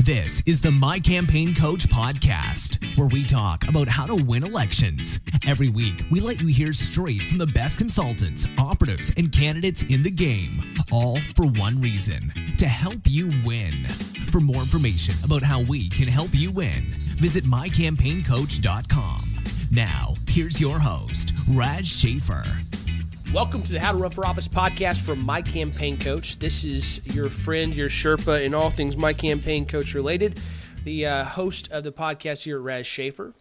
This is the My Campaign Coach podcast, where we talk about how to win elections. Every week, we let you hear straight from the best consultants, operatives, and candidates in the game, all for one reason, to help you win. For more information about how we can help you win, visit mycampaigncoach.com. Now, here's your host, Raj Schaefer. Welcome to the How to Run for Office podcast from My Campaign Coach. This is your friend, your Sherpa in all things My Campaign Coach related, the host of the podcast here, Raj Schaefer.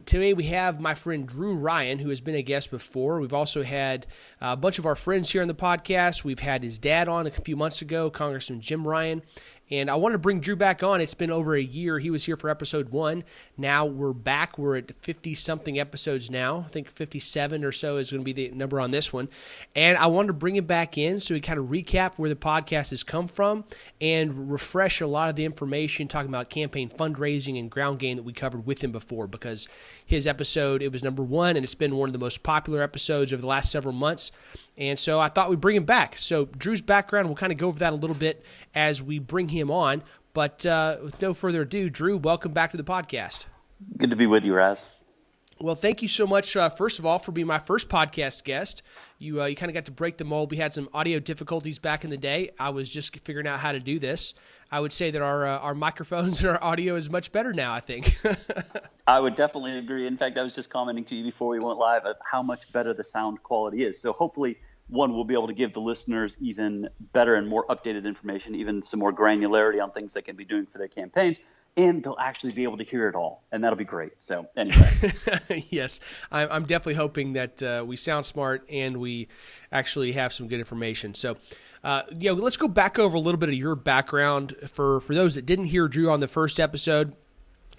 Today we have my friend Drew Ryun, who has been a guest before. We've also had a bunch of our friends here on the podcast. We've had his dad on a few months ago, Congressman Jim Ryun. And I wanted to bring Drew back on. It's been over a year. He was here for episode 1. Now we're back. We're at 50-something episodes now. I think 57 or so is going to be the number on this one. And I wanted to bring him back in so we kind of recap where the podcast has come from and refresh a lot of the information talking about campaign fundraising and ground game that we covered with him before, because his episode, it was number 1, and it's been one of the most popular episodes over the last several months. And so I thought we'd bring him back. So Drew's background, we'll kind of go over that a little bit as we bring him on. But with no further ado, Drew, welcome back to the podcast. Good to be with you, Raz. Well, thank you so much, first of all, for being my first podcast guest. You kind of got to break the mold. We had some audio difficulties back in the day. I was just figuring out how to do this. I would say that our microphones and our audio is much better now, I think. I would definitely agree. In fact, I was just commenting to you before we went live at how much better the sound quality is. So hopefully, one, we'll be able to give the listeners even better and more updated information, even some more granularity on things they can be doing for their campaigns, and they'll actually be able to hear it all, and that'll be great. So anyway. Yes, I'm definitely hoping that we sound smart and we actually have some good information. So let's go back over a little bit of your background for those that didn't hear Drew on the first episode.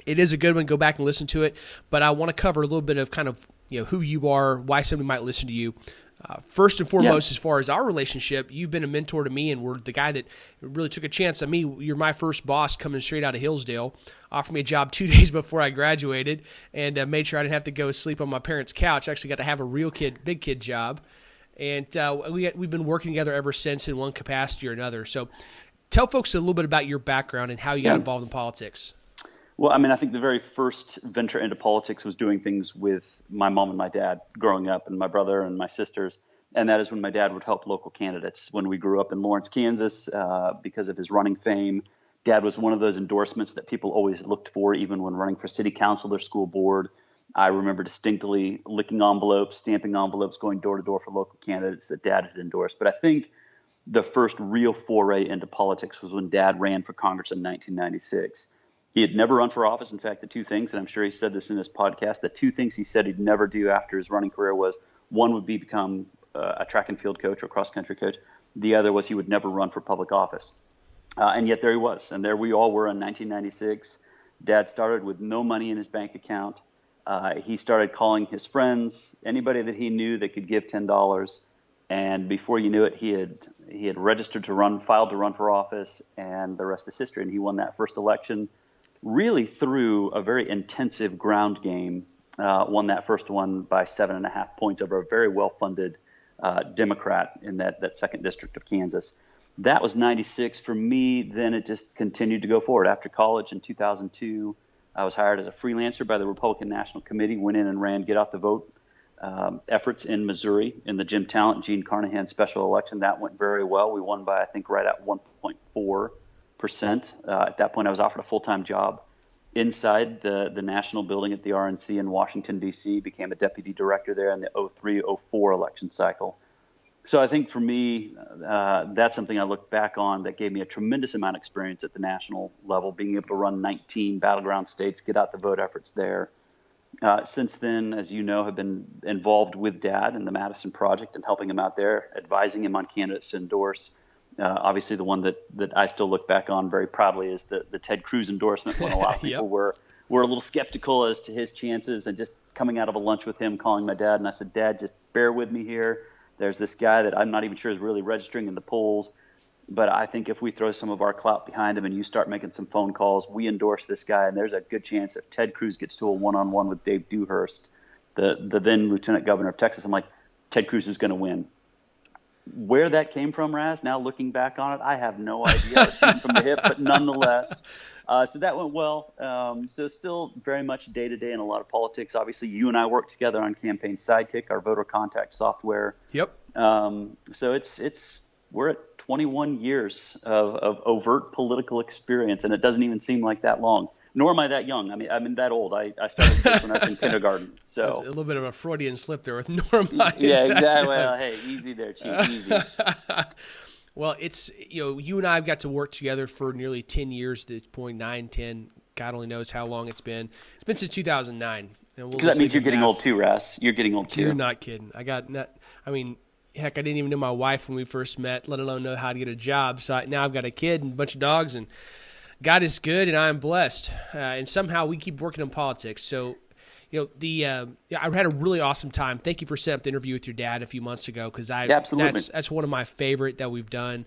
It is a good one. Go back and listen to it. But I want to cover a little bit of kind of who you are, why somebody might listen to you. First and foremost, As far as our relationship, you've been a mentor to me, and we're the guy that really took a chance on me. You're my first boss coming straight out of Hillsdale. Offered me a job 2 days before I graduated, and made sure I didn't have to go sleep on my parents' couch. I actually got to have a real big kid job. And we've been working together ever since in one capacity or another. So tell folks a little bit about your background and how you got involved in politics. Well, I think the very first venture into politics was doing things with my mom and my dad growing up, and my brother and my sisters. And that is when my dad would help local candidates. When we grew up in Lawrence, Kansas, because of his running fame, Dad was one of those endorsements that people always looked for, even when running for city council or school board. I remember distinctly licking envelopes, stamping envelopes, going door to door for local candidates that Dad had endorsed. But I think the first real foray into politics was when Dad ran for Congress in 1996. He had never run for office. In fact, the two things, and I'm sure he said this in his podcast, the two things he said he'd never do after his running career was, one would be become a track and field coach or cross-country coach. The other was he would never run for public office. And yet there he was. And there we all were in 1996. Dad started with no money in his bank account. He started calling his friends, anybody that he knew that could give $10. And before you knew it, he had registered to run, filed to run for office, and the rest is history. And he won that first election really through a very intensive ground game, won that first one by 7.5 points over a very well-funded Democrat in that second district of Kansas. That was 96. For me, then it just continued to go forward. After college in 2002, I was hired as a freelancer by the Republican National Committee, went in and ran Get Out the Vote efforts in Missouri in the Jim Talent, Gene Carnahan special election. That went very well. We won by, I think, right at 1.4%. At that point, I was offered a full-time job inside the national building at the RNC in Washington, D.C., became a deputy director there in the 03-04 election cycle. So I think for me, that's something I look back on that gave me a tremendous amount of experience at the national level, being able to run 19 battleground states, get out the vote efforts there. Since then, as you know, have been involved with Dad in the Madison Project and helping him out there, advising him on candidates to endorse. Obviously, the one that I still look back on very proudly is the Ted Cruz endorsement, when a lot of people were a little skeptical as to his chances, and just coming out of a lunch with him, calling my dad, and I said, Dad, just bear with me here. There's this guy that I'm not even sure is really registering in the polls, but I think if we throw some of our clout behind him and you start making some phone calls, we endorse this guy, and there's a good chance if Ted Cruz gets to a one-on-one with Dave Dewhurst, the then Lieutenant Governor of Texas, I'm like, Ted Cruz is going to win. Where that came from, Raz, now looking back on it, I have no idea. I was shooting from the hip, but nonetheless. So that went well. So still very much day-to-day in a lot of politics. Obviously, you and I work together on Campaign Sidekick, our voter contact software. Yep. So we're at 21 years of overt political experience, and it doesn't even seem like that long. Nor am I that young. I'm that old. I started this when I was in kindergarten. So that's a little bit of a Freudian slip there with Norma. Yeah, exactly. Well, hey, easy there, Chief. Easy. Well, it's, you and I have got to work together for nearly 10 years at this point, 9, 10. God only knows how long it's been. It's been since 2009. Because that means you're getting old too, Russ. You're getting old too. You're not kidding. Heck, I didn't even know my wife when we first met, let alone know how to get a job. So now I've got a kid and a bunch of dogs, and God is good, and I'm blessed. And somehow we keep working in politics. So, I had a really awesome time. Thank you for setting up the interview with your dad a few months ago, because absolutely. That's one of my favorite that we've done.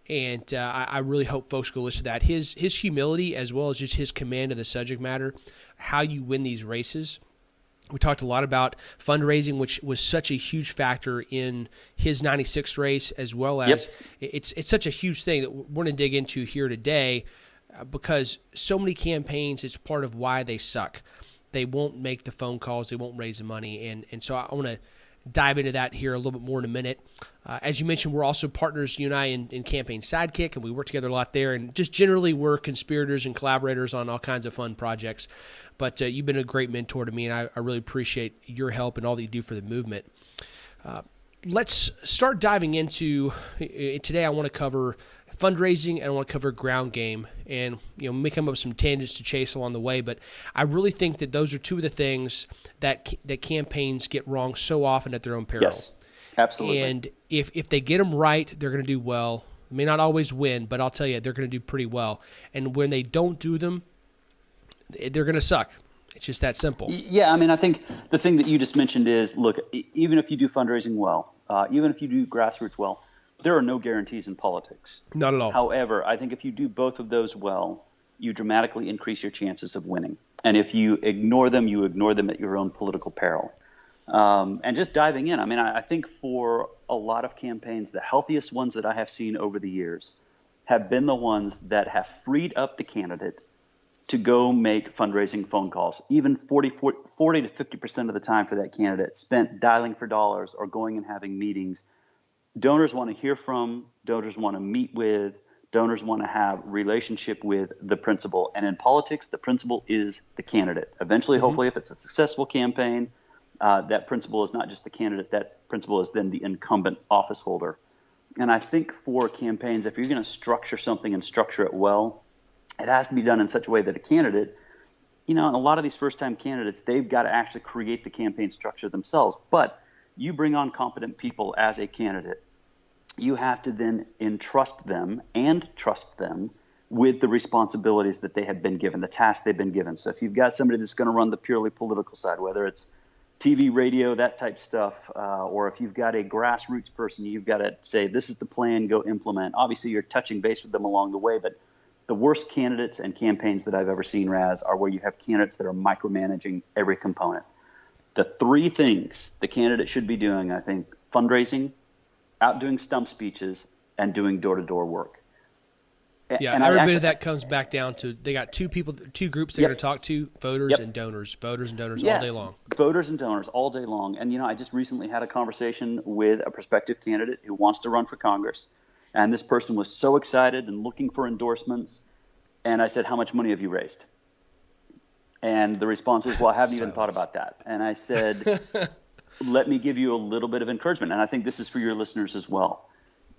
And I really hope folks go listen to that. His humility, as well as just his command of the subject matter, how you win these races. We talked a lot about fundraising, which was such a huge factor in his 96 race, as well as it's such a huge thing that we're going to dig into here today, because so many campaigns, it's part of why they suck. They won't make the phone calls. They won't raise the money. And so I want to dive into that here a little bit more in a minute. As you mentioned, we're also partners, you and I, in Campaign Sidekick, and we work together a lot there. And just generally, we're conspirators and collaborators on all kinds of fun projects. But you've been a great mentor to me, and I really appreciate your help and all that you do for the movement. Let's start diving into today. I want to cover fundraising, and I want to cover ground game, and may come up with some tangents to chase along the way. But I really think that those are two of the things that campaigns get wrong so often at their own peril. Yes, absolutely. And if they get them right, they're going to do well. They may not always win, but I'll tell you, they're going to do pretty well. And when they don't do them, they're going to suck. It's just that simple. Yeah, I think the thing that you just mentioned is, look, even if you do fundraising well, even if you do grassroots well, there are no guarantees in politics. Not at all. However, I think if you do both of those well, you dramatically increase your chances of winning. And if you ignore them, you ignore them at your own political peril. And just diving in, I think for a lot of campaigns, the healthiest ones that I have seen over the years have been the ones that have freed up the candidate to go make fundraising phone calls, even 40 to 50% of the time for that candidate spent dialing for dollars or going and having meetings. Donors want to hear from, donors want to meet with, donors want to have relationship with the principal. And in politics, the principal is the candidate. Eventually, hopefully, if it's a successful campaign, that principal is not just the candidate, that principal is then the incumbent office holder. And I think for campaigns, if you're going to structure something and structure it well, it has to be done in such a way that a candidate, and a lot of these first-time candidates, they've got to actually create the campaign structure themselves. But you bring on competent people as a candidate. You have to then entrust them and trust them with the responsibilities that they have been given, the tasks they've been given. So if you've got somebody that's going to run the purely political side, whether it's TV, radio, that type stuff, or if you've got a grassroots person, you've got to say, this is the plan, go implement. Obviously, you're touching base with them along the way, but the worst candidates and campaigns that I've ever seen, Raz, are where you have candidates that are micromanaging every component. The three things the candidate should be doing, I think: fundraising, out doing stump speeches, and doing door-to-door work. Yeah, and every bit of that comes back down to they got two groups they're going to talk to: voters and donors. Voters and donors all day long. Voters and donors all day long. And, I just recently had a conversation with a prospective candidate who wants to run for Congress. And this person was so excited and looking for endorsements. And I said, how much money have you raised? And the response was, well, I haven't even thought about that. And I said, let me give you a little bit of encouragement. And I think this is for your listeners as well.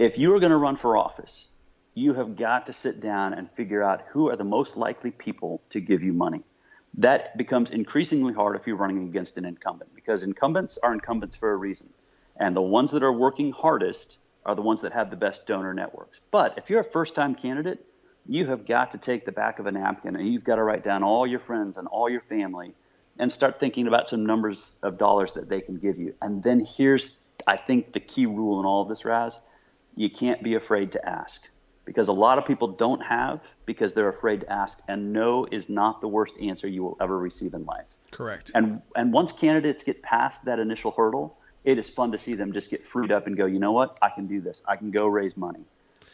If you are going to run for office, you have got to sit down and figure out who are the most likely people to give you money. That becomes increasingly hard if you're running against an incumbent, because incumbents are incumbents for a reason. And the ones that are working hardest are the ones that have the best donor networks. But if you're a first-time candidate, you have got to take the back of a napkin and you've got to write down all your friends and all your family and start thinking about some numbers of dollars that they can give you. And then here's, I think, the key rule in all of this, Raz. You can't be afraid to ask, because a lot of people don't have because they're afraid to ask, and no is not the worst answer you will ever receive in life. Correct. And once candidates get past that initial hurdle, it is fun to see them just get freed up and go, you know what, I can do this. I can go raise money.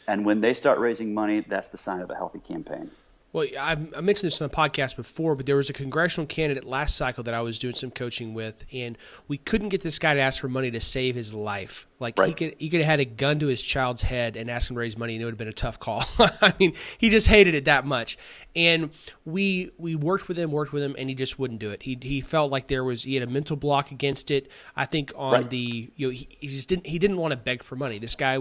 And when they start raising money, that's the sign of a healthy campaign. Well, I mentioned this on the podcast before, but there was a congressional candidate last cycle that I was doing some coaching with, and we couldn't get this guy to ask for money to save his life. Like right. he could have had a gun to his child's head and asked him to raise money, and it would have been a tough call. I mean, he just hated it that much. And we worked with him, and he just wouldn't do it. He felt like he had a mental block against it. I think on right. he didn't want to beg for money. This guy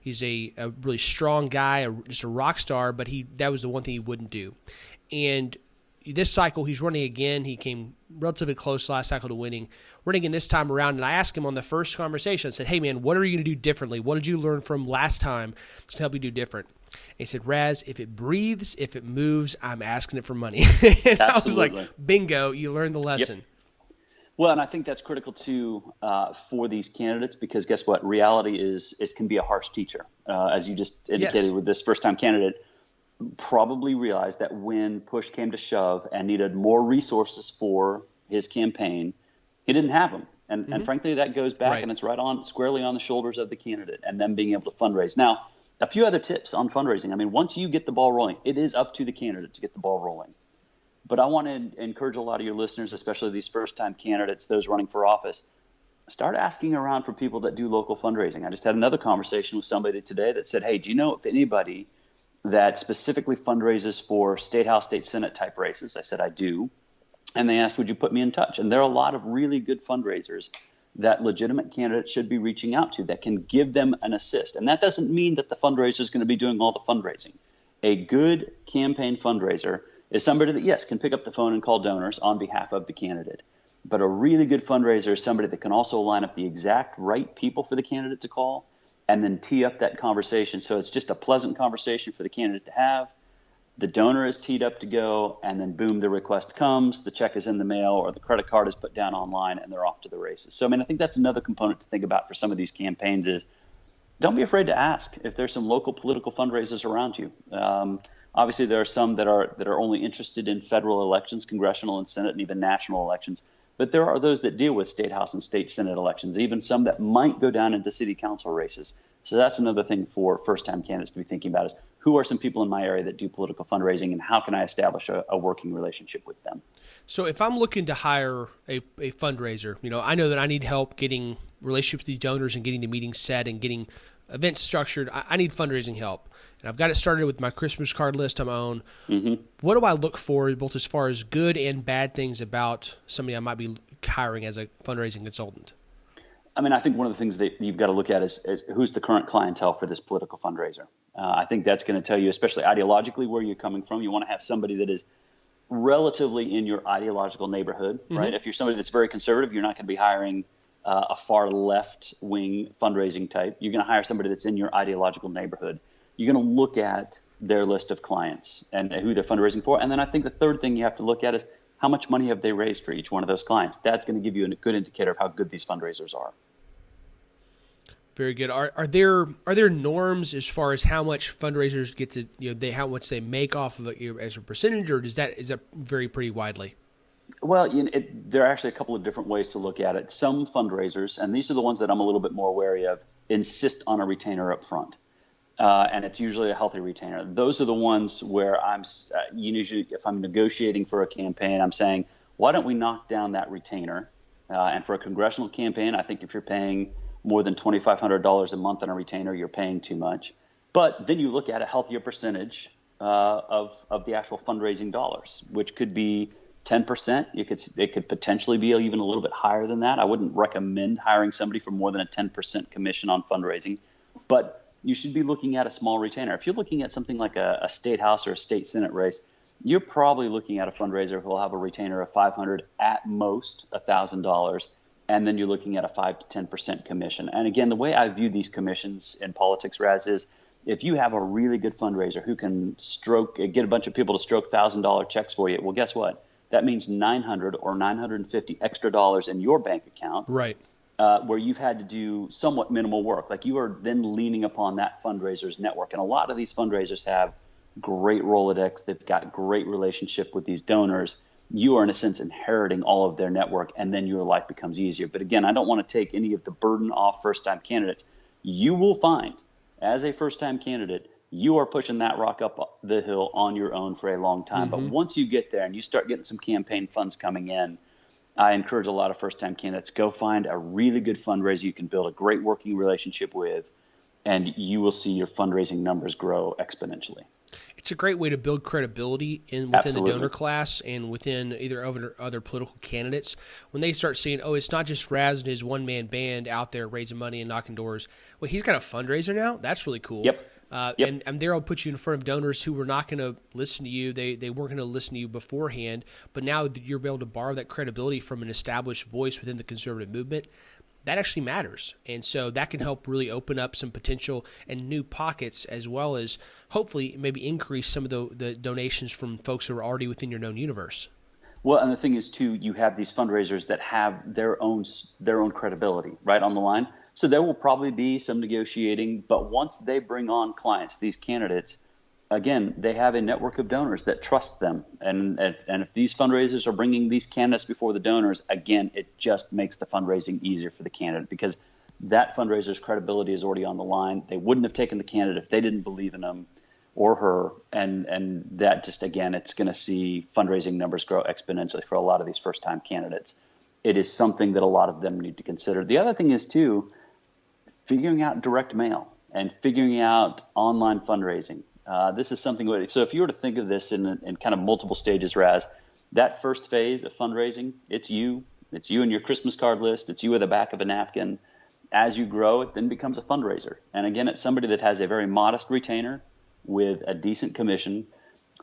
he's a really strong guy, just a rock star, but that was the one thing he wouldn't do. And this cycle, he's running again. He came relatively close last cycle to winning. Running again this time around, and I asked him on the first conversation, I said, hey, man, what are you going to do differently? What did you learn from last time to help you do different? And he said, Raz, if it breathes, if it moves, I'm asking it for money. And I was like, bingo, you learned the lesson. Yep. Well, and I think that's critical, too, for these candidates, because guess what? Reality can be a harsh teacher. As you just indicated with this first-time candidate, probably realized that when push came to shove and needed more resources for his campaign, he didn't have them. And frankly, that goes back and it's squarely on the shoulders of the candidate and them being able to fundraise. Now, a few other tips on fundraising. I mean, once you get the ball rolling, it is up to the candidate to get the ball rolling. But I want to encourage a lot of your listeners, especially these first-time candidates, those running for office, start asking around for people that do local fundraising. I just had another conversation with somebody today that said, hey, do you know if anybody that specifically fundraises for state house, state senate type races? I said, I do. And they asked, would you put me in touch? And there are a lot of really good fundraisers that legitimate candidates should be reaching out to that can give them an assist. And that doesn't mean that the fundraiser is going to be doing all the fundraising. A good campaign fundraiser is somebody that, yes, can pick up the phone and call donors on behalf of the candidate. But a really good fundraiser is somebody that can also line up the exact right people for the candidate to call and then tee up that conversation. So it's just a pleasant conversation for the candidate to have. The donor is teed up to go, and then boom, the request comes, the check is in the mail, or the credit card is put down online, and they're off to the races. So, I mean, I think that's another component to think about for some of these campaigns is don't be afraid to ask if there's some local political fundraisers around you. Obviously, there are some that are only interested in federal elections, congressional and Senate, and even national elections. But there are those that deal with state house and state senate elections, even some that might go down into city council races. So that's another thing for first-time candidates to be thinking about is who are some people in my area that do political fundraising and how can I establish a working relationship with them? So if I'm looking to hire a fundraiser, I know that I need help getting relationships with these donors and getting the meetings set and getting events structured. I need fundraising help. And I've got it started with my Christmas card list on my own. Mm-hmm. What do I look for, both as far as good and bad things about somebody I might be hiring as a fundraising consultant? I mean, I think one of the things that you've got to look at is who's the current clientele for this political fundraiser. I think that's going to tell you, especially ideologically, where you're coming from. You want to have somebody that is relatively in your ideological neighborhood, right? If you're somebody that's very conservative, you're not going to be hiring a far left-wing fundraising type. You're going to hire somebody that's in your ideological neighborhood. You're going to look at their list of clients and who they're fundraising for. And then I think the third thing you have to look at is how much money have they raised for each one of those clients. That's going to give you a good indicator of how good these fundraisers are. Very good. Are there norms as far as how much fundraisers get to how much they make off of it as a percentage, or is that vary pretty widely? Well, there are actually a couple of different ways to look at it. Some fundraisers, and these are the ones that I'm a little bit more wary of, insist on a retainer up front. And it's usually a healthy retainer. Those are the ones where usually if I'm negotiating for a campaign, I'm saying, why don't we knock down that retainer? And for a congressional campaign, I think if you're paying more than $2,500 a month on a retainer, you're paying too much. But then you look at a healthier percentage of the actual fundraising dollars, which could be 10%. It could potentially be even a little bit higher than that. I wouldn't recommend hiring somebody for more than a 10% commission on fundraising, but you should be looking at a small retainer. If you're looking at something like a state house or a state senate race, you're probably looking at a fundraiser who will have a retainer of $500, at most $1,000, and then you're looking at a 5 to 10% commission. And again, the way I view these commissions in politics, Raz, is if you have a really good fundraiser who can get a bunch of people to stroke $1,000 checks for you, well, guess what? That means $900 or $950 extra dollars in your bank account, right? Where you've had to do somewhat minimal work. Like you are then leaning upon that fundraiser's network. And a lot of these fundraisers have great Rolodex. They've got great relationship with these donors. you are in a sense inheriting all of their network, and then your life becomes easier. But again, I don't want to take any of the burden off first-time candidates. You will find, as a first-time candidate, you are pushing that rock up the hill on your own for a long time. But once you get there and you start getting some campaign funds coming in, I encourage a lot of first-time candidates, go find a really good fundraiser you can build a great working relationship with, and you will see your fundraising numbers grow exponentially. It's a great way to build credibility within Absolutely. the donor class and within either other political candidates. When they start seeing, oh, it's not just Raz and his one-man band out there raising money and knocking doors. Well, he's got a fundraiser now. That's really cool. Yep. And there I'll put you in front of donors who were not going to listen to you. They weren't going to listen to you beforehand, but now you're able to borrow that credibility from an established voice within the conservative movement. That actually matters. And so that can help really open up some potential and new pockets, as well as hopefully maybe increase some of the donations from folks who are already within your known universe. Well, and the thing is, too, you have these fundraisers that have their own credibility right on the line. So there will probably be some negotiating, but once they bring on clients, these candidates, again, they have a network of donors that trust them. And if these fundraisers are bringing these candidates before the donors, again, it just makes the fundraising easier for the candidate because that fundraiser's credibility is already on the line. They wouldn't have taken the candidate if they didn't believe in him or her. And that just, again, it's going to see fundraising numbers grow exponentially for a lot of these first-time candidates. It is something that a lot of them need to consider. The other thing is, too, figuring out direct mail and figuring out online fundraising. This is something, so if you were to think of this in kind of multiple stages, Raz, that first phase of fundraising, it's you and your Christmas card list, it's you at the back of a napkin. As you grow, it then becomes a fundraiser. And again, it's somebody that has a very modest retainer with a decent commission.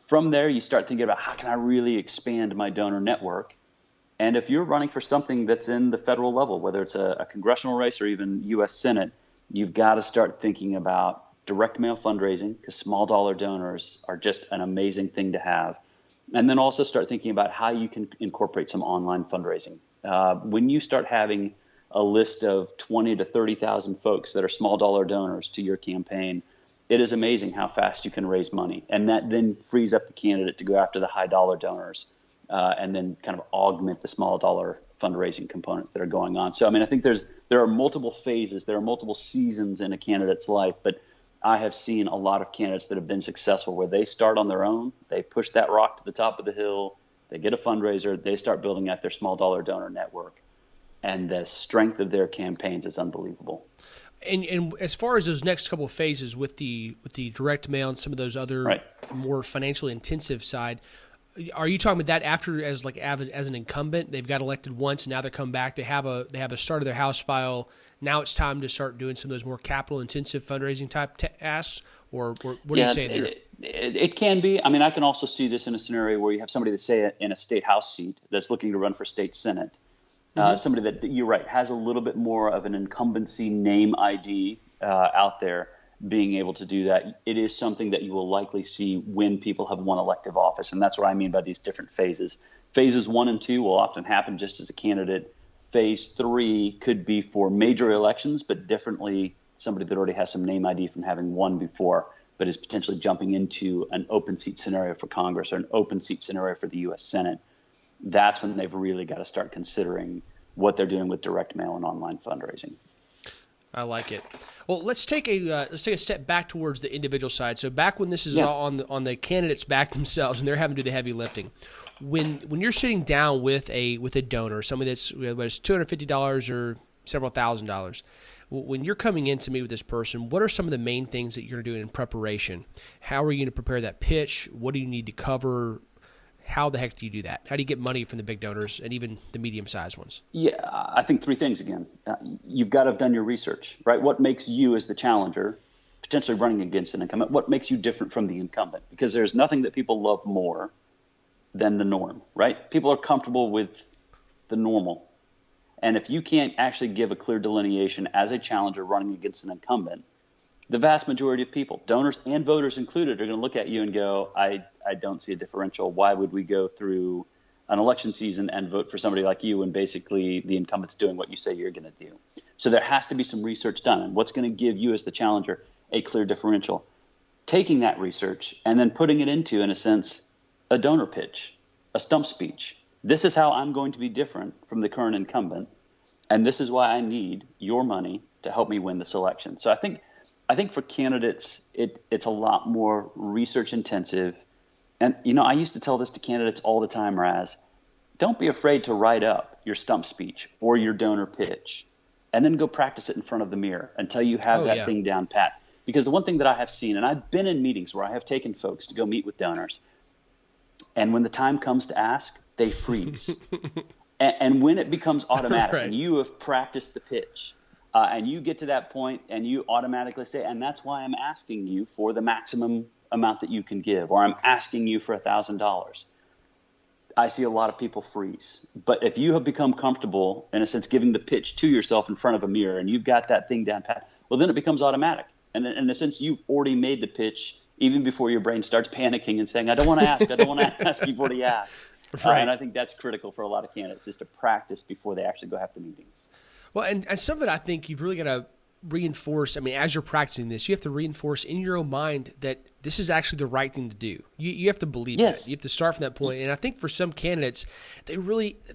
From there, you start thinking about how can I really expand my donor network? And if you're running for something that's in the federal level, whether it's a congressional race or even U.S. Senate, you've got to start thinking about direct mail fundraising because small dollar donors are just an amazing thing to have. And then also start thinking about how you can incorporate some online fundraising. When you start having a list of 20 to 30,000 folks that are small dollar donors to your campaign, it is amazing how fast you can raise money. And that then frees up the candidate to go after the high dollar donors and then kind of augment the small dollar fundraising components that are going on. So, I mean, I think there are multiple phases, there are multiple seasons in a candidate's life, but I have seen a lot of candidates that have been successful where they start on their own, they push that rock to the top of the hill, they get a fundraiser, they start building out their small dollar donor network, and the strength of their campaigns is unbelievable. And as far as those next couple of phases with the direct mail and some of those other more financially intensive side, are you talking about that after as an incumbent they've got elected once and now they're come back, they have a start of their house file, now it's time to start doing some of those more capital intensive fundraising type tasks, or what are you saying there? It can be. I mean, I can also see this in a scenario where you have somebody that's, say, in a state house seat that's looking to run for state senate. Somebody that, you're right, has a little bit more of an incumbency name ID out there, being able to do that. It is something that you will likely see when people have won elective office, and that's what I mean by these different phases. Phases 1 and 2 will often happen just as a candidate. Phase 3 could be for major elections, but differently somebody that already has some name ID from having won before, but is potentially jumping into an open seat scenario for Congress or an open seat scenario for the U.S. Senate. That's when they've really got to start considering what they're doing with direct mail and online fundraising. I like it. Well, let's take a step back towards the individual side. So back when this is all on the candidates back themselves and they're having to do the heavy lifting. When you're sitting down with a donor, somebody that's whether it's $250 or several $1,000s, when you're coming in to meet with this person, what are some of the main things that you're doing in preparation? How are you going to prepare that pitch? What do you need to cover? How the heck do you do that? How do you get money from the big donors and even the medium-sized ones? Yeah, I think 3 things again. You've got to have done your research, right? What makes you as the challenger potentially running against an incumbent? What makes you different from the incumbent? Because there's nothing that people love more than the norm, right? People are comfortable with the normal. And if you can't actually give a clear delineation as a challenger running against an incumbent, the vast majority of people, donors and voters included, are going to look at you and go, I don't see a differential. Why would we go through an election season and vote for somebody like you when basically the incumbent's doing what you say you're going to do? So there has to be some research done. And what's going to give you as the challenger a clear differential? Taking that research and then putting it into, in a sense, a donor pitch. a stump speech. This is how I'm going to be different from the current incumbent, and this is why I need your money to help me win this election. So I think for candidates, it's a lot more research intensive. And, I used to tell this to candidates all the time, Raz. Don't be afraid to write up your stump speech or your donor pitch and then go practice it in front of the mirror until you have thing down pat. Because the one thing that I have seen, and I've been in meetings where I have taken folks to go meet with donors, and when the time comes to ask, they freeze. and when it becomes automatic, right. and you have practiced the pitch, and you get to that point and you automatically say, and that's why I'm asking you for the maximum amount that you can give, or I'm asking you for $1,000. I see a lot of people freeze. But if you have become comfortable, in a sense, giving the pitch to yourself in front of a mirror and you've got that thing down pat, well, then it becomes automatic. And in a sense, you've already made the pitch even before your brain starts panicking and saying, I don't want to ask, I don't want to ask, you've already asked. Right. And I think that's critical for a lot of candidates, is to practice before they actually go have the meetings. Well, and some of it, I think you've really got to reinforce. I mean, as you're practicing this, you have to reinforce in your own mind that this is actually the right thing to do. You have to believe that. You have to start from that point. And I think for some candidates, they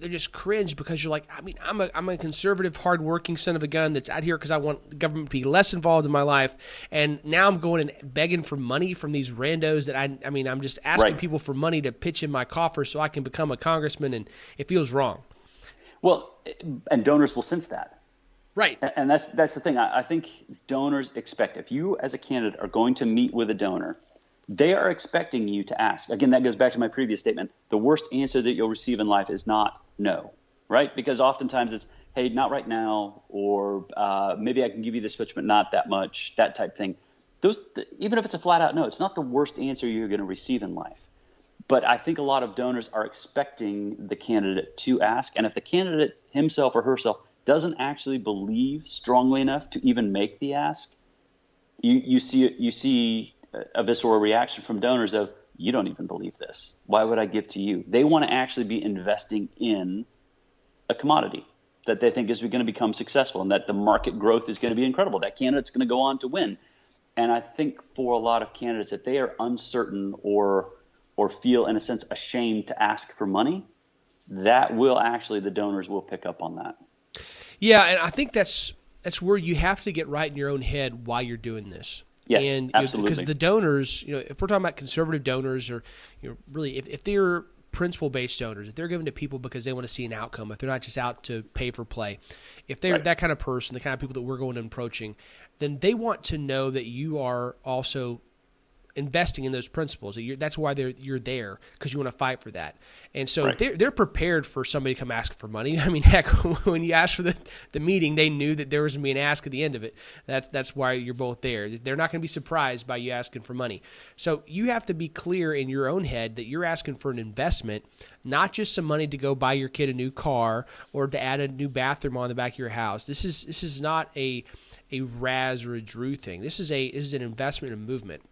just cringe because you're like, I mean, I'm a conservative, hardworking son of a gun that's out here because I want the government to be less involved in my life. And now I'm going and begging for money from these randos that I'm just asking people for money to pitch in my coffer so I can become a congressman, and it feels wrong. Well, and donors will sense that. Right. And that's the thing. I think donors expect, if you as a candidate are going to meet with a donor, they are expecting you to ask. Again, that goes back to my previous statement. The worst answer that you'll receive in life is not no, right? Because oftentimes it's, hey, not right now, or maybe I can give you this much, but not that much, that type thing. Even if it's a flat out no, it's not the worst answer you're going to receive in life. But I think a lot of donors are expecting the candidate to ask. And if the candidate himself or herself doesn't actually believe strongly enough to even make the ask, you see a visceral reaction from donors of, you don't even believe this. Why would I give to you? They want to actually be investing in a commodity that they think is going to become successful, and that the market growth is going to be incredible. That candidate's going to go on to win. And I think for a lot of candidates, if they are uncertain or feel, in a sense, ashamed to ask for money, the donors will pick up on that. Yeah, and I think that's where you have to get right in your own head why you're doing this. Yes, and, absolutely. Because the donors, if we're talking about conservative donors, or really if they're principle-based donors, if they're given to people because they want to see an outcome, if they're not just out to pay for play, if they're that kind of person, the kind of people that we're going and approaching, then they want to know that you are also investing in those principles. That's why you're there, because you want to fight for that. And so they're prepared for somebody to come ask for money. I mean, heck, when you asked for the meeting, they knew that there was going to be an ask at the end of it. That's why you're both there. They're not going to be surprised by you asking for money. So you have to be clear in your own head that you're asking for an investment, not just some money to go buy your kid a new car or to add a new bathroom on the back of your house. This is not a Raz or a Drew thing. This is an investment in movement.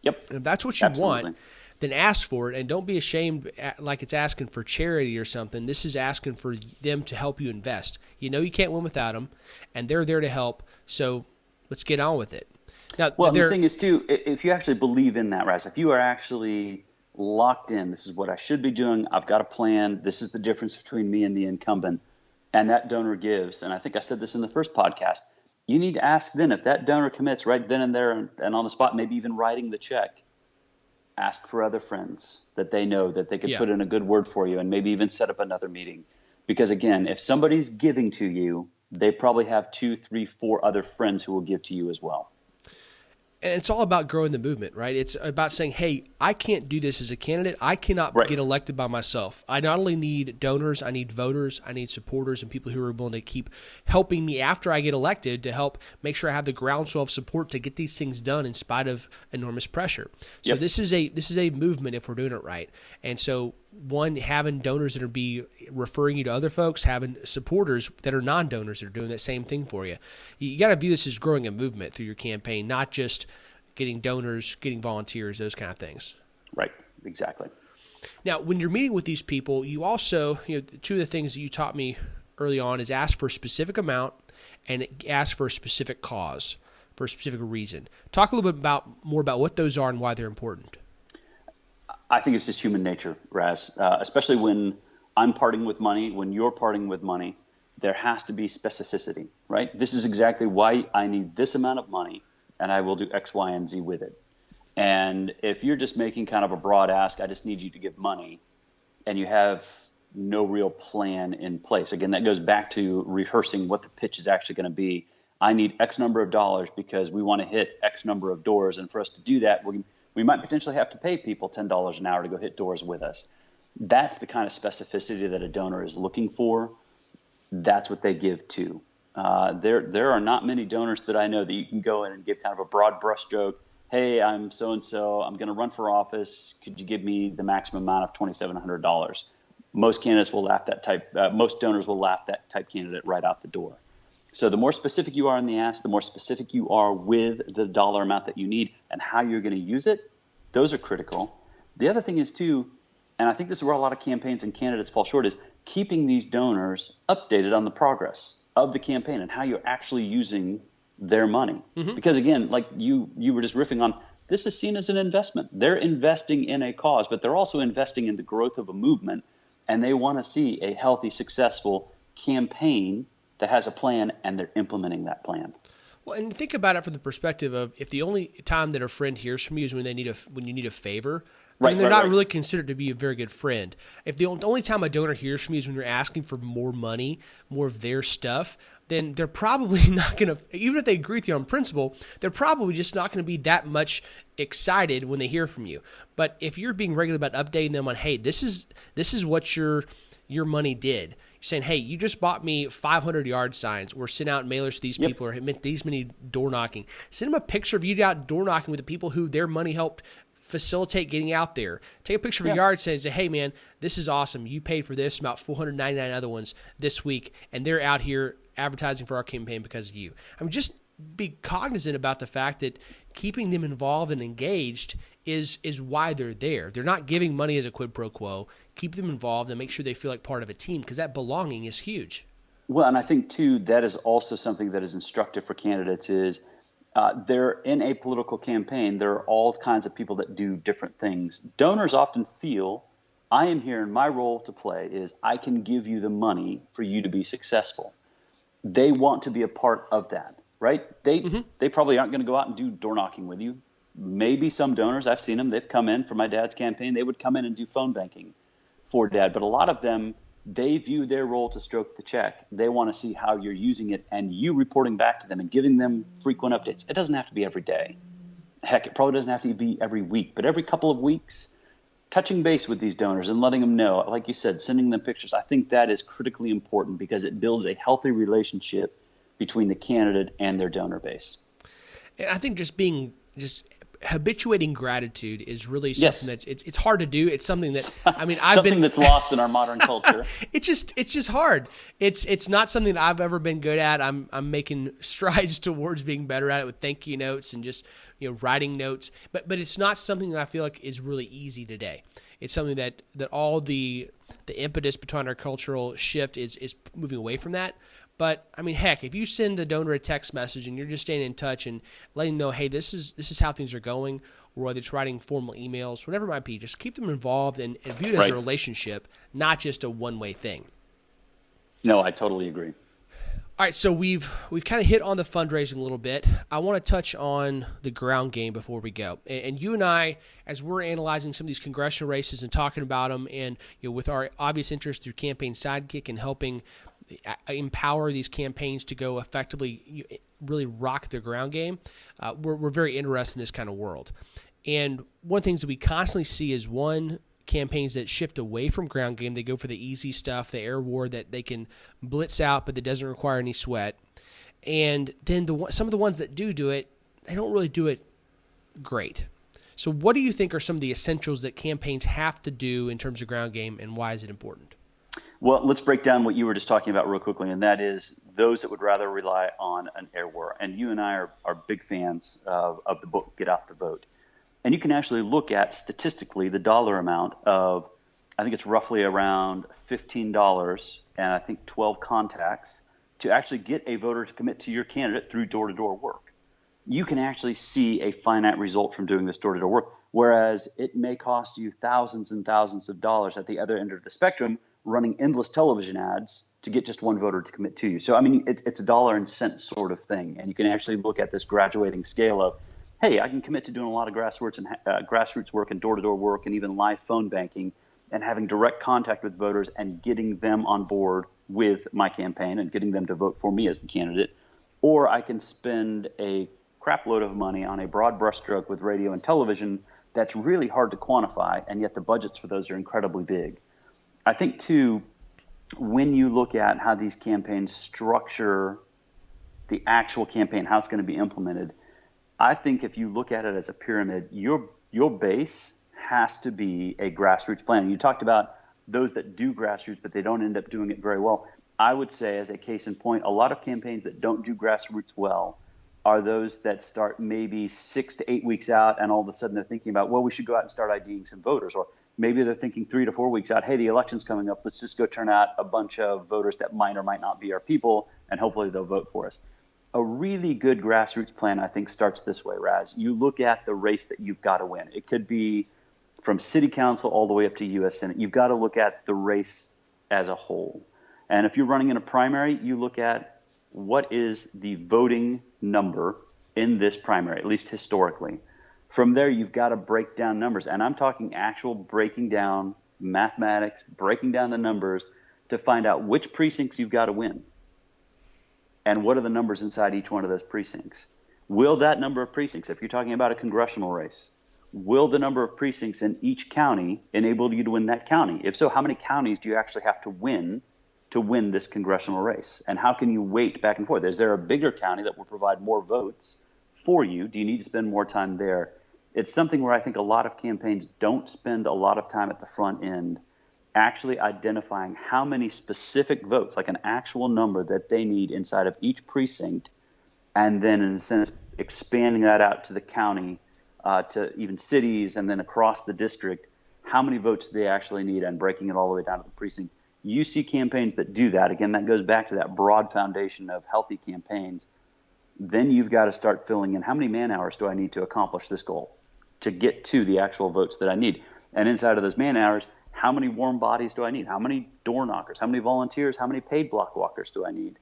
Yep. And if that's what you want, then ask for it, and don't be ashamed like it's asking for charity or something. This is asking for them to help you invest. You can't win without them, and they're there to help, so let's get on with it. Now, the thing is, too, if you actually believe in that, Raz, if you are actually locked in, this is what I should be doing, I've got a plan, this is the difference between me and the incumbent, and that donor gives, and I think I said this in the first podcast, you need to ask then, if that donor commits right then and there and on the spot, maybe even writing the check, ask for other friends that they know that they could put in a good word for you, and maybe even set up another meeting. Because again, if somebody's giving to you, they probably have 2, 3, 4 other friends who will give to you as well. And it's all about growing the movement, right? It's about saying, hey, I can't do this as a candidate. I cannot get elected by myself. I not only need donors, I need voters, I need supporters and people who are willing to keep helping me after I get elected to help make sure I have the groundswell of support to get these things done in spite of enormous pressure. So this is a movement if we're doing it right. And so having donors that are referring you to other folks, having supporters that are non-donors that are doing that same thing for you. You got to view this as growing a movement through your campaign, not just getting donors, getting volunteers, those kind of things. Right, exactly. Now, when you're meeting with these people, you also, two of the things that you taught me early on is ask for a specific amount and ask for a specific cause, for a specific reason. Talk a little bit more about what those are and why they're important. I think it's just human nature, Raz, especially when I'm parting with money, when you're parting with money, there has to be specificity, right? This is exactly why I need this amount of money, and I will do X, Y, and Z with it. And if you're just making kind of a broad ask, I just need you to give money, and you have no real plan in place. Again, that goes back to rehearsing what the pitch is actually going to be. I need X number of dollars because we want to hit X number of doors. And for us to do that, we might potentially have to pay people $10 an hour to go hit doors with us. That's the kind of specificity that a donor is looking for. That's what they give to. There are not many donors that I know that you can go in and give kind of a broad brushstroke. Hey, I'm so-and-so. I'm going to run for office. Could you give me the maximum amount of $2,700? Most candidates will laugh that type. Most donors will laugh that type candidate right out the door. So the more specific you are in the ask, the more specific you are with the dollar amount that you need and how you're going to use it. Those are critical. The other thing is too, and I think this is where a lot of campaigns and candidates fall short, is keeping these donors updated on the progress of the campaign and how you're actually using their money. Mm-hmm. Because again, like you were just riffing on, this is seen as an investment. They're investing in a cause, but they're also investing in the growth of a movement, and they want to see a healthy, successful campaign that has a plan, and they're implementing that plan. Well, and think about it from the perspective of, if the only time that a friend hears from you is when you need a favor, then they're not really considered to be a very good friend. If the only time a donor hears from you is when you're asking for more money, more of their stuff, then they're probably not going to, even if they agree with you on principle, they're probably just not going to be that much excited when they hear from you. But if you're being regular about updating them on, hey, this is what your money did. Saying, hey, you just bought me 500 yard signs, or sent out mailers to these people, or these many door knocking. Send them a picture of you out door knocking with the people who their money helped facilitate getting out there. Take a picture of your yard saying, hey, man, this is awesome. You paid for this, about 499 other ones this week, and they're out here advertising for our campaign because of you. I mean, just be cognizant about the fact that keeping them involved and engaged is why they're there. They're not giving money as a quid pro quo. Keep them involved and make sure they feel like part of a team, because that belonging is huge. Well, and I think, too, that is also something that is instructive for candidates is they're in a political campaign. There are all kinds of people that do different things. Donors often feel, I am here and my role to play is I can give you the money for you to be successful. They want to be a part of that, right? They probably aren't going to go out and do door knocking with you. Maybe some donors, I've seen them, they've come in for my dad's campaign. They would come in and do phone banking for dad. But a lot of them, they view their role to stroke the check. They want to see how you're using it and you reporting back to them and giving them frequent updates. It doesn't have to be every day. Heck, it probably doesn't have to be every week, but every couple of weeks, touching base with these donors and letting them know, like you said, sending them pictures. I think that is critically important because it builds a healthy relationship between the candidate and their donor base. And I think just habituating gratitude is really something that's it's hard to do. It's something that something that's lost in our modern culture. It's just hard. It's not something that I've ever been good at. I'm making strides towards being better at it with thank you notes and just writing notes. But it's not something that I feel like is really easy today. It's something that all the impetus behind our cultural shift is moving away from that. But I mean, heck, if you send the donor a text message and you're just staying in touch and letting them know, hey, this is how things are going, or whether it's writing formal emails, whatever it might be, just keep them involved and view it as a relationship, not just a one-way thing. No, I totally agree. All right, so we've kind of hit on the fundraising a little bit. I want to touch on the ground game before we go. And you and I, as we're analyzing some of these congressional races and talking about them, and with our obvious interest through Campaign Sidekick and helping empower these campaigns to go effectively, really rock their ground game, we're very interested in this kind of world. And one of the things that we constantly see is campaigns that shift away from ground game. They go for the easy stuff, the air war that they can blitz out, but that doesn't require any sweat. And then some of the ones that do it, they don't really do it great. So what do you think are some of the essentials that campaigns have to do in terms of ground game, and why is it important? Well, let's break down what you were just talking about real quickly, and that is those that would rather rely on an air war. And you and I are big fans of the book, Get Out the Vote. And you can actually look at statistically the dollar amount of, I think it's roughly around $15 and I think 12 contacts to actually get a voter to commit to your candidate through door-to-door work. You can actually see a finite result from doing this door-to-door work. Whereas it may cost you thousands and thousands of dollars at the other end of the spectrum running endless television ads to get just one voter to commit to you. So, I mean, it's a dollar and cent sort of thing. And you can actually look at this graduating scale of, hey, I can commit to doing a lot of grassroots work and door-to-door work and even live phone banking and having direct contact with voters and getting them on board with my campaign and getting them to vote for me as the candidate. Or I can spend a crap load of money on a broad brushstroke with radio and television that's really hard to quantify, and yet the budgets for those are incredibly big. I think, too, when you look at how these campaigns structure the actual campaign, how it's going to be implemented, I think if you look at it as a pyramid, your base has to be a grassroots plan. You talked about those that do grassroots, but they don't end up doing it very well. I would say, as a case in point, a lot of campaigns that don't do grassroots well are those that start maybe 6 to 8 weeks out, and all of a sudden they're thinking about, well, we should go out and start IDing some voters. Or maybe they're thinking 3 to 4 weeks out, hey, the election's coming up, let's just go turn out a bunch of voters that might or might not be our people, and hopefully they'll vote for us. A really good grassroots plan, I think, starts this way, Raz. You look at the race that you've got to win. It could be from city council all the way up to U.S. Senate. You've got to look at the race as a whole. And if you're running in a primary, you look at what is the voting number in this primary, at least historically. From there, you've got to break down numbers. And I'm talking actual breaking down mathematics, breaking down the numbers to find out which precincts you've got to win. And what are the numbers inside each one of those precincts? Will that number of precincts, if you're talking about a congressional race, will the number of precincts in each county enable you to win that county? If so, how many counties do you actually have to win this congressional race? And how can you weight back and forth? Is there a bigger county that will provide more votes for you? Do you need to spend more time there? It's something where I think a lot of campaigns don't spend a lot of time at the front end actually identifying how many specific votes, like an actual number that they need inside of each precinct, and then in a sense expanding that out to the county, to even cities, and then across the district, how many votes they actually need, and breaking it all the way down to the precinct. You see campaigns that do that. Again, that goes back to that broad foundation of healthy campaigns. Then you've got to start filling in, how many man hours do I need to accomplish this goal to get to the actual votes that I need? And inside of those man hours, how many warm bodies do I need? How many door knockers? How many volunteers? How many paid block walkers do I need?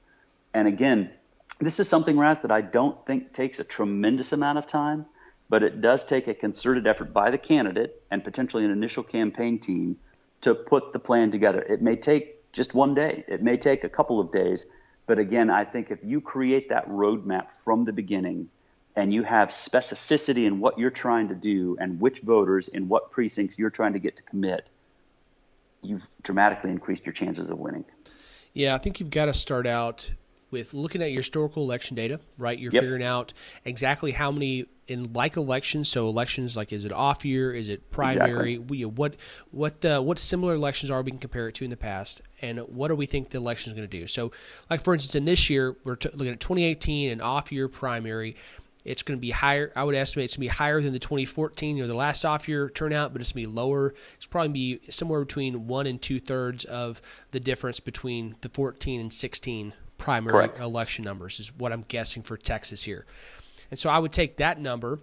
And again, this is something, Raz, that I don't think takes a tremendous amount of time, but it does take a concerted effort by the candidate and potentially an initial campaign team to put the plan together. It may take just one day. It may take a couple of days. But again, I think if you create that roadmap from the beginning and you have specificity in what you're trying to do and which voters in what precincts you're trying to get to commit, you've dramatically increased your chances of winning. Yeah, I think you've got to start out with looking at your historical election data, right? You're figuring out exactly how many in like elections. So elections, like, is it off year? Is it primary? Exactly. What similar elections are we can compare it to in the past? And what do we think the election is going to do? So, like, for instance, in this year, we're looking at 2018, an off year primary. It's going to be higher. I would estimate it's going to be higher than the 2014, the last off-year turnout, but it's going to be lower. It's probably be somewhere between 1 and 2/3 of the difference between the 14 and 16 primary election numbers is what I'm guessing for Texas here. And so I would take that number,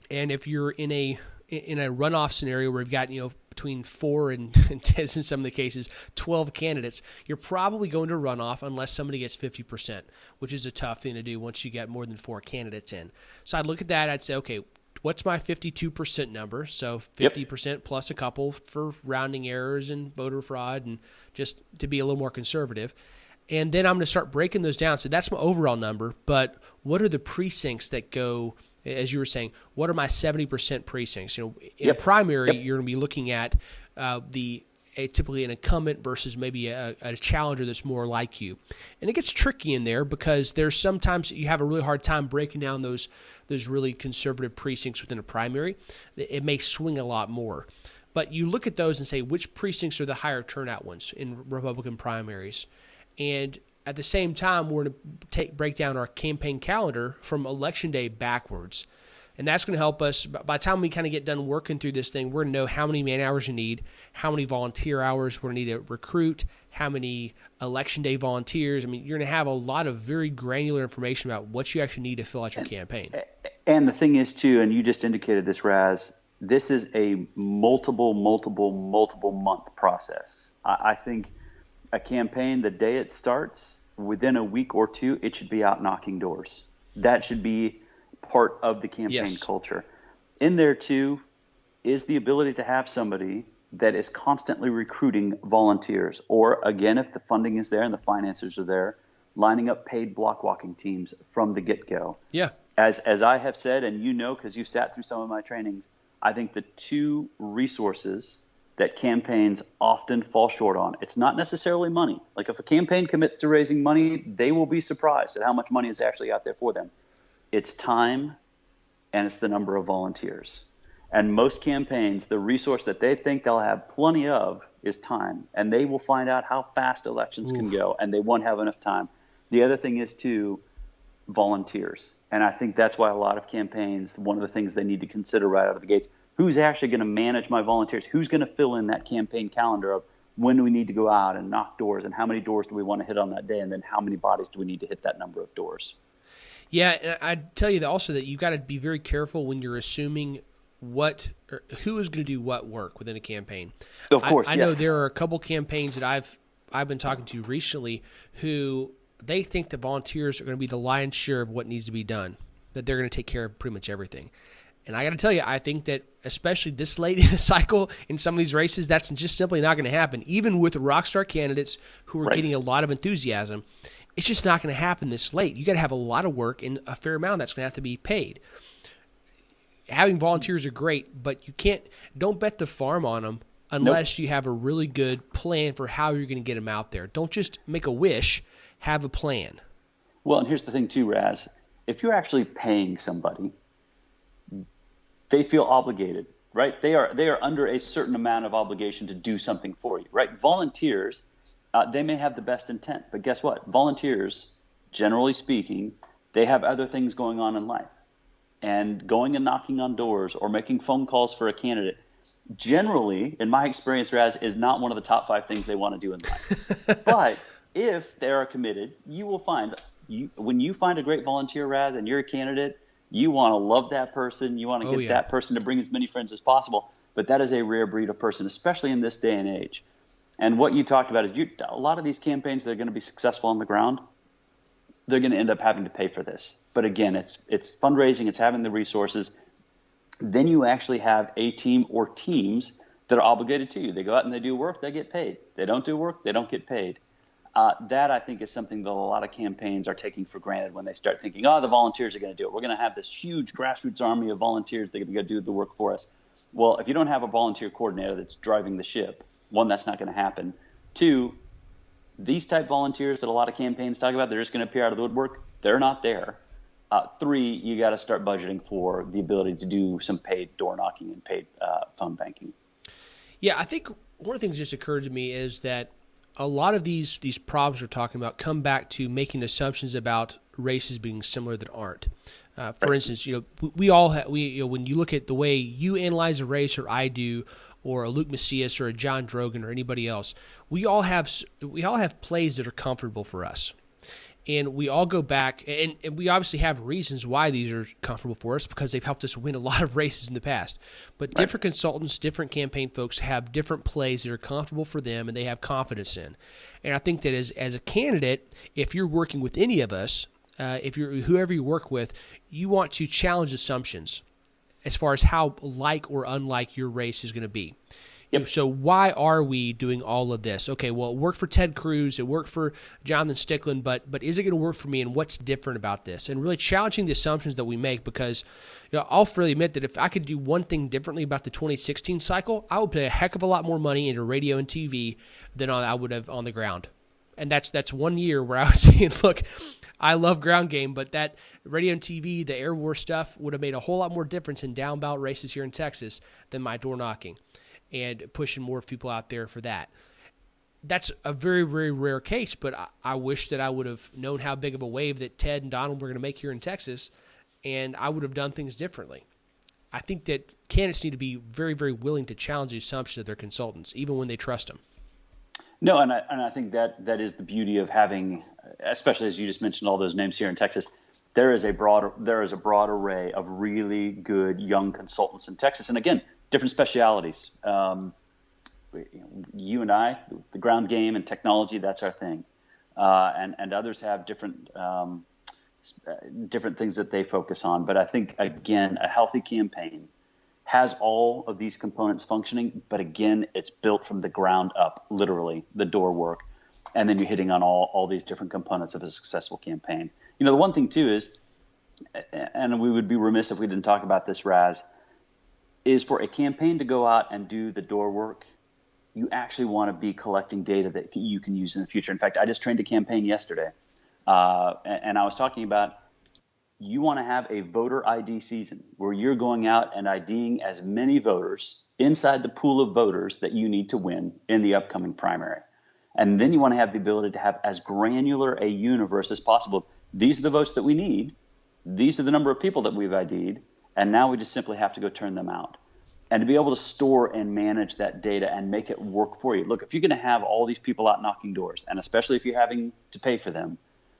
and if you're in a runoff scenario where you've got between 4 and 10, in some of the cases, 12 candidates, you're probably going to runoff unless somebody gets 50%, which is a tough thing to do once you get more than 4 candidates in. So I'd look at that. I'd say, okay, what's my 52% number? So 50% plus a couple for rounding errors and voter fraud, and just to be a little more conservative. And then I'm going to start breaking those down. So that's my overall number. But what are the precincts that go, as you were saying, what are my 70% precincts? In a primary, you're going to be looking at typically an incumbent versus maybe a challenger that's more like you. And it gets tricky in there because there's sometimes you have a really hard time breaking down those really conservative precincts within a primary. It may swing a lot more. But you look at those and say, which precincts are the higher turnout ones in Republican primaries? And at the same time, we're going to break down our campaign calendar from Election Day backwards. And that's going to help us. By the time we kind of get done working through this thing, we're going to know how many man hours you need, how many volunteer hours we're going to need to recruit, how many Election Day volunteers. I mean, you're going to have a lot of very granular information about what you actually need to fill out your campaign. And the thing is, too, and you just indicated this, Raz, this is a multiple month process. I think a campaign, the day it starts, within a week or two, it should be out knocking doors. That should be part of the campaign culture. In there too is the ability to have somebody that is constantly recruiting volunteers, or again, if the funding is there and the finances are there, lining up paid block walking teams from the get-go. Yeah. As I have said, and you know, because you've sat through some of my trainings, I think the two resources that campaigns often fall short on, it's not necessarily money. Like if a campaign commits to raising money, they will be surprised at how much money is actually out there for them. It's time, and it's the number of volunteers. And most campaigns, the resource that they think they'll have plenty of is time. And they will find out how fast elections can go, and they won't have enough time. The other thing is, too, volunteers. And I think that's why a lot of campaigns, one of the things they need to consider right out of the gates, who's actually going to manage my volunteers? Who's going to fill in that campaign calendar of when do we need to go out and knock doors, and how many doors do we want to hit on that day, and then how many bodies do we need to hit that number of doors? Yeah, and I'd tell you that also that you've got to be very careful when you're assuming who is going to do what work within a campaign. Of course, I know there are a couple campaigns that I've been talking to recently who they think the volunteers are going to be the lion's share of what needs to be done, that they're going to take care of pretty much everything. And I got to tell you, I think that especially this late in a cycle in some of these races, that's just simply not going to happen. Even with rock star candidates who are getting a lot of enthusiasm, it's just not going to happen this late. You got to have a lot of work, and a fair amount that's going to have to be paid. Having volunteers are great, but don't bet the farm on them unless you have a really good plan for how you're going to get them out there. Don't just make a wish, have a plan. Well, and here's the thing too, Raz. If you're actually paying somebody, they feel obligated, right? They are under a certain amount of obligation to do something for you, right? Volunteers, they may have the best intent, but guess what? Volunteers, generally speaking, they have other things going on in life. And going and knocking on doors or making phone calls for a candidate, generally, in my experience, Raz, is not one of the top 5 things they want to do in life. But if they are committed, you will find, when you find a great volunteer, Raz, and you're a candidate, you want to love that person. You want to get that person to bring as many friends as possible. But that is a rare breed of person, especially in this day and age. And what you talked about is a lot of these campaigns that are going to be successful on the ground, they're going to end up having to pay for this. But again, it's fundraising, it's having the resources. Then you actually have a team or teams that are obligated to you. They go out and they do work, they get paid. They don't do work, they don't get paid. That, I think, is something that a lot of campaigns are taking for granted when they start thinking, the volunteers are going to do it. We're going to have this huge grassroots army of volunteers that are going to do the work for us. Well, if you don't have a volunteer coordinator that's driving the ship, one, that's not going to happen. Two, these type volunteers that a lot of campaigns talk about, they're just going to appear out of the woodwork. They're not there. Three, you got to start budgeting for the ability to do some paid door knocking and paid phone banking. Yeah, I think one of the things that just occurred to me is that a lot of these problems we're talking about come back to making assumptions about races being similar that aren't. For instance, we all when you look at the way you analyze a race, or I do, or a Luke Macias or a John Drogan or anybody else, we all have plays that are comfortable for us. And we all go back, and we obviously have reasons why these are comfortable for us because they've helped us win a lot of races in the past. But different consultants, different campaign folks have different plays that are comfortable for them and they have confidence in. And I think that as a candidate, if you're working with any of us, if you're whoever you work with, you want to challenge assumptions as far as how like or unlike your race is going to be. Yep. So why are we doing all of this? Okay, well, it worked for Ted Cruz, it worked for Jonathan Stickland, but is it going to work for me, and what's different about this? And really challenging the assumptions that we make, because I'll freely admit that if I could do one thing differently about the 2016 cycle, I would put a heck of a lot more money into radio and TV than I would have on the ground. And that's 1 year where I was saying, look, I love ground game, but that radio and TV, the air war stuff, would have made a whole lot more difference in down ballot races here in Texas than my door knocking and pushing more people out there for that. That's a very, very rare case, but I wish that I would have known how big of a wave that Ted and Donald were going to make here in Texas, and I would have done things differently. I think that candidates need to be very, very willing to challenge the assumptions of their consultants, even when they trust them. No, and I think that is the beauty of having, especially as you just mentioned all those names here in Texas, there is a broad array of really good young consultants in Texas. And again, different specialities. You and I, the ground game and technology, that's our thing. And others have different things that they focus on. But I think, again, a healthy campaign has all of these components functioning, but again, it's built from the ground up, literally, the door work. And then you're hitting on all these different components of a successful campaign. The one thing too is, and we would be remiss if we didn't talk about this, Raz, is for a campaign to go out and do the door work, you actually want to be collecting data that you can use in the future. In fact, I just trained a campaign yesterday, and I was talking about, you want to have a voter ID season where you're going out and IDing as many voters inside the pool of voters that you need to win in the upcoming primary. And then you want to have the ability to have as granular a universe as possible. These are the votes that we need. These are the number of people that we've ID'd. And now we just simply have to go turn them out. And to be able to store and manage that data and make it work for you. Look, if you're going to have all these people out knocking doors, and especially if you're having to pay for them,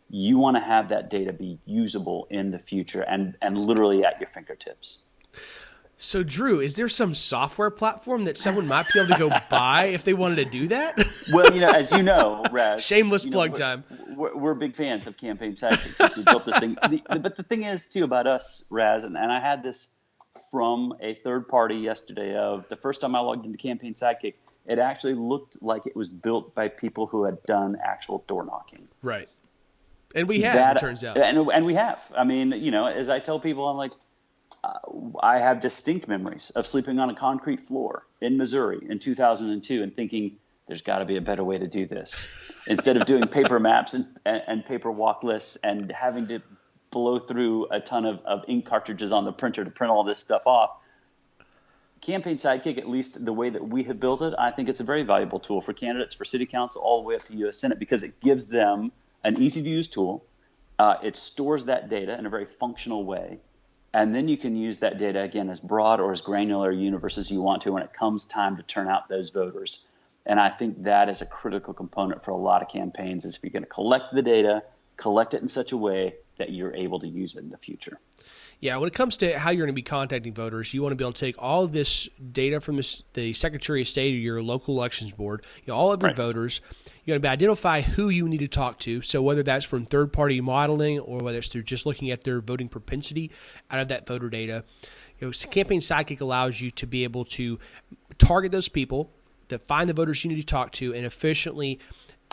you want to have that data be usable in the future and literally at your fingertips. So, Drew, is there some software platform that someone might be able to go buy if they wanted to do that? Well, as you know, Raz. Shameless plug time. We're big fans of Campaign Sidekick since we built this thing. But the thing is, too, about us, Raz, and I had this from a third party yesterday of the first time I logged into Campaign Sidekick, it actually looked like it was built by people who had done actual door knocking. Right. And we have, it turns out. And we have. I mean, as I tell people, I'm like, I have distinct memories of sleeping on a concrete floor in Missouri in 2002 and thinking there's got to be a better way to do this. Instead of doing paper maps and paper walk lists and having to blow through a ton of ink cartridges on the printer to print all this stuff off, Campaign Sidekick, at least the way that we have built it, I think it's a very valuable tool for candidates, for city council, all the way up to U.S. Senate, because it gives them an easy-to-use tool. It stores that data in a very functional way. And then you can use that data, again, as broad or as granular a universe as you want to when it comes time to turn out those voters. And I think that is a critical component for a lot of campaigns, is if you're going to collect the data, collect it in such a way that you're able to use it in the future. Yeah, when it comes to how you're going to be contacting voters, you want to be able to take all of this data from the Secretary of State or your local elections board, all of your voters. You're going to identify who you need to talk to. So whether that's from third-party modeling or whether it's through just looking at their voting propensity out of that voter data, Campaign Sidekick allows you to be able to target those people, to find the voters you need to talk to, and efficiently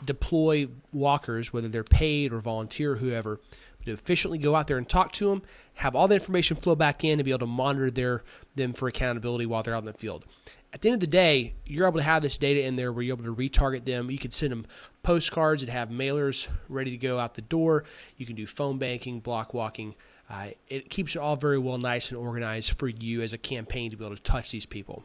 deploy walkers, whether they're paid or volunteer or whoever, to efficiently go out there and talk to them, have all the information flow back in, and be able to monitor them for accountability while they're out in the field. At the end of the day, you're able to have this data in there where you're able to retarget them. You can send them postcards that have mailers ready to go out the door. You can do phone banking, block walking. It keeps it all very well nice and organized for you as a campaign to be able to touch these people.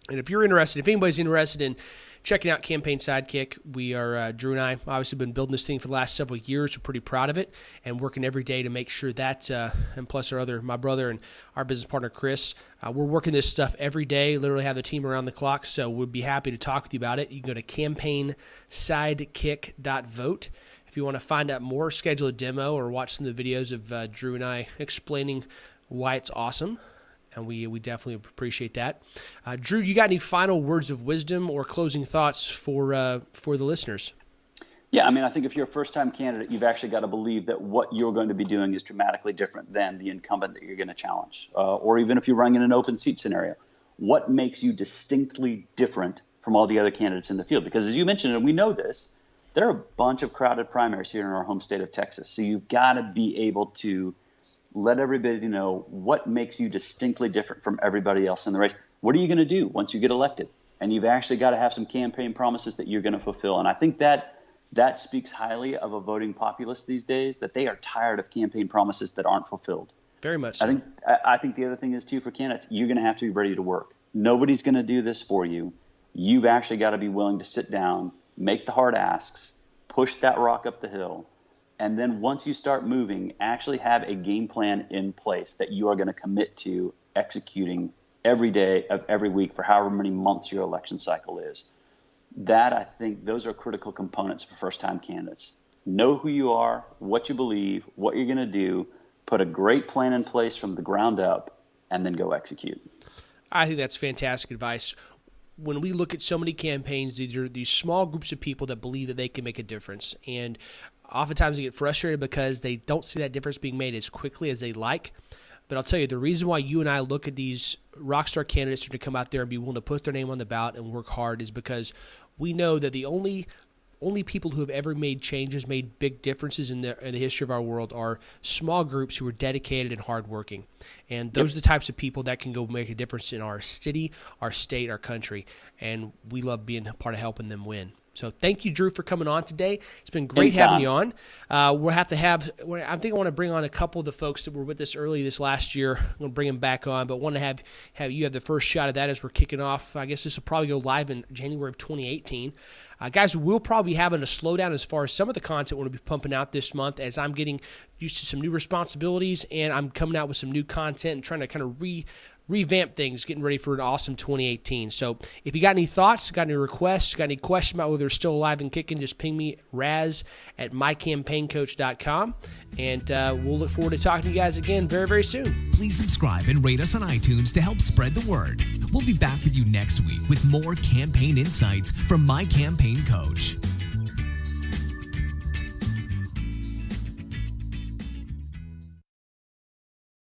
And if anybody's interested in checking out Campaign Sidekick, we are, Drew and I, obviously been building this thing for the last several years. We're pretty proud of it and working every day to make sure that, and plus my brother and our business partner, Chris, we're working this stuff every day, literally have the team around the clock. So we'd be happy to talk with you about it. You can go to campaignsidekick.vote. If you want to find out more, schedule a demo, or watch some of the videos of Drew and I explaining why it's awesome. And we definitely appreciate that. Drew, you got any final words of wisdom or closing thoughts for the listeners? Yeah, I mean, I think if you're a first-time candidate, you've actually got to believe that what you're going to be doing is dramatically different than the incumbent that you're going to challenge. Or even if you're running in an open seat scenario, what makes you distinctly different from all the other candidates in the field? Because as you mentioned, and we know this, there are a bunch of crowded primaries here in our home state of Texas. So you've got to be able to let everybody know what makes you distinctly different from everybody else in the race. What are you going to do once you get elected? And you've actually got to have some campaign promises that you're going to fulfill. And I think that speaks highly of a voting populace these days, that they are tired of campaign promises that aren't fulfilled. Very much so. I think the other thing is, too, for candidates, you're going to have to be ready to work. Nobody's going to do this for you. You've actually got to be willing to sit down, make the hard asks, push that rock up the hill. And then once you start moving, actually have a game plan in place that you are going to commit to executing every day of every week for however many months your election cycle is. That, I think, those are critical components for first-time candidates. Know who you are, what you believe, what you're going to do, put a great plan in place from the ground up, and then go execute. I think that's fantastic advice. When we look at so many campaigns, these are these small groups of people that believe that they can make a difference. And oftentimes they get frustrated because they don't see that difference being made as quickly as they like. But I'll tell you, the reason why you and I look at these rockstar candidates to come out there and be willing to put their name on the ballot and work hard is because we know that the only people who have ever made changes, made big differences in the history of our world are small groups who are dedicated and hardworking. And those are the types of people that can go make a difference in our city, our state, our country. And we love being a part of helping them win. So thank you, Drew, for coming on today. It's been great having you on. I think I want to bring on a couple of the folks that were with us early this last year. I'm going to bring them back on, but want to have you have the first shot of that as we're kicking off. I guess this will probably go live in January of 2018. Guys, we'll probably be having a slowdown as far as some of the content we're going to be pumping out this month as I'm getting used to some new responsibilities and I'm coming out with some new content and trying to kind of revamp things, getting ready for an awesome 2018. So if you got any thoughts, got any requests, got any questions about whether they're still alive and kicking, just ping me, raz@mycampaigncoach.com, and we'll look forward to talking to you guys again very, very soon. Please subscribe and rate us on iTunes to help spread the word. We'll be back with you next week with more campaign insights from My Campaign Coach.